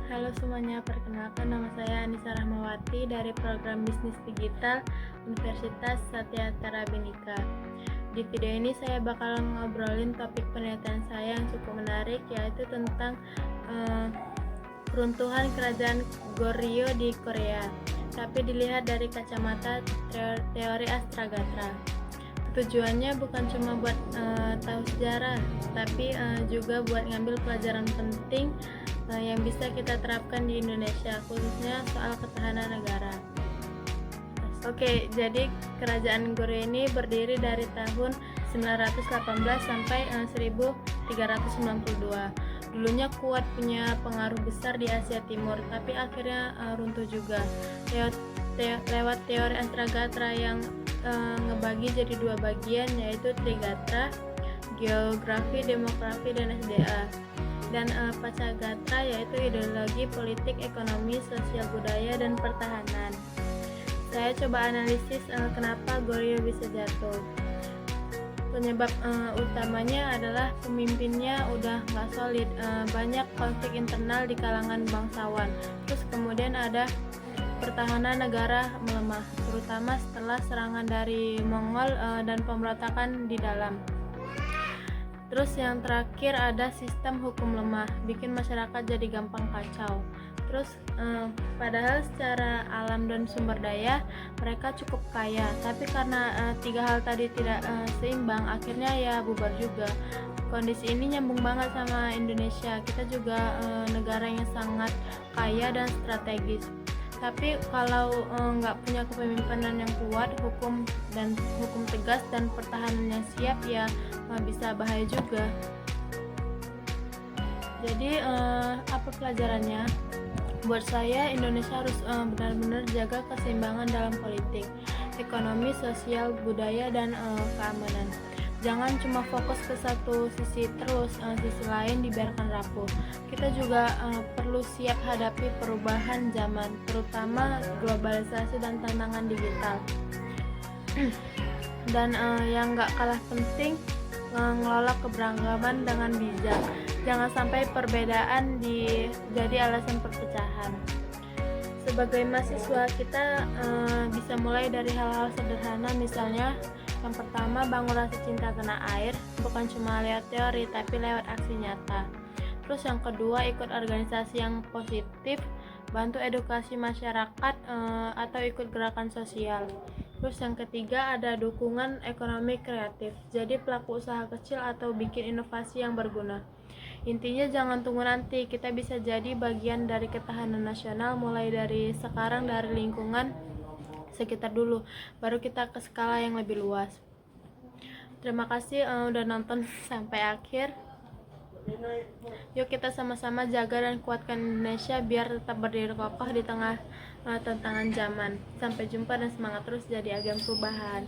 Halo semuanya, perkenalkan nama saya Anissa Rahmawati dari program Bisnis Digital Universitas Satyatara Bhinneka. Di video ini saya bakal ngobrolin topik penelitian saya yang cukup menarik, yaitu tentang keruntuhan kerajaan Goryeo di Korea, tapi dilihat dari kacamata teori Astragatra. Tujuannya bukan cuma buat tahu sejarah, tapi juga buat ngambil pelajaran penting yang bisa kita terapkan di Indonesia, khususnya soal ketahanan negara. Oke, jadi kerajaan Goryeo ini berdiri dari tahun 918 sampai 1392. Dulunya kuat, punya pengaruh besar di Asia Timur, tapi akhirnya runtuh juga lewat teori Astragatra yang ngebagi jadi dua bagian, yaitu Trigatra, geografi, demografi, dan SDA, dan Pachagatra, yaitu ideologi, politik, ekonomi, sosial, budaya, dan pertahanan. Saya coba analisis kenapa Goryeo bisa jatuh. Penyebab utamanya adalah pemimpinnya udah nggak solid, banyak konflik internal di kalangan bangsawan. Terus kemudian ada pertahanan negara melemah, terutama setelah serangan dari Mongol dan pemberontakan di dalam. Terus yang terakhir ada sistem hukum lemah, bikin masyarakat jadi gampang kacau. Terus padahal secara alam dan sumber daya mereka cukup kaya, tapi karena tiga hal tadi tidak seimbang, akhirnya ya bubar juga. Kondisi ini nyambung banget sama Indonesia. Kita juga negara yang sangat kaya dan strategis, tapi kalau nggak punya kepemimpinan yang kuat, hukum tegas, dan pertahanan yang siap, ya bisa bahaya juga. Jadi apa pelajarannya? Buat saya, Indonesia harus benar-benar jaga keseimbangan dalam politik, ekonomi, sosial, budaya, dan keamanan. Jangan cuma fokus ke satu sisi terus, sisi lain dibiarkan rapuh. Kita juga perlu siap hadapi perubahan zaman, terutama globalisasi dan tantangan digital. Dan yang gak kalah penting, mengelola keberagaman dengan bijak. Jangan sampai perbedaan jadi alasan perpecahan. Sebagai mahasiswa, kita bisa mulai dari hal-hal sederhana, misalnya yang pertama, bangun rasa cinta tanah air, bukan cuma lewat teori tapi lewat aksi nyata. Terus yang kedua, ikut organisasi yang positif, bantu edukasi masyarakat atau ikut gerakan sosial. Terus yang ketiga, ada dukungan ekonomi kreatif, jadi pelaku usaha kecil atau bikin inovasi yang berguna. Intinya jangan tunggu nanti, kita bisa jadi bagian dari ketahanan nasional mulai dari sekarang, dari lingkungan sekitar dulu, baru kita ke skala yang lebih luas. Terima kasih udah nonton sampai akhir. Yuk kita sama-sama jaga dan kuatkan Indonesia biar tetap berdiri kokoh di tengah tantangan zaman. Sampai jumpa dan semangat terus jadi agen perubahan.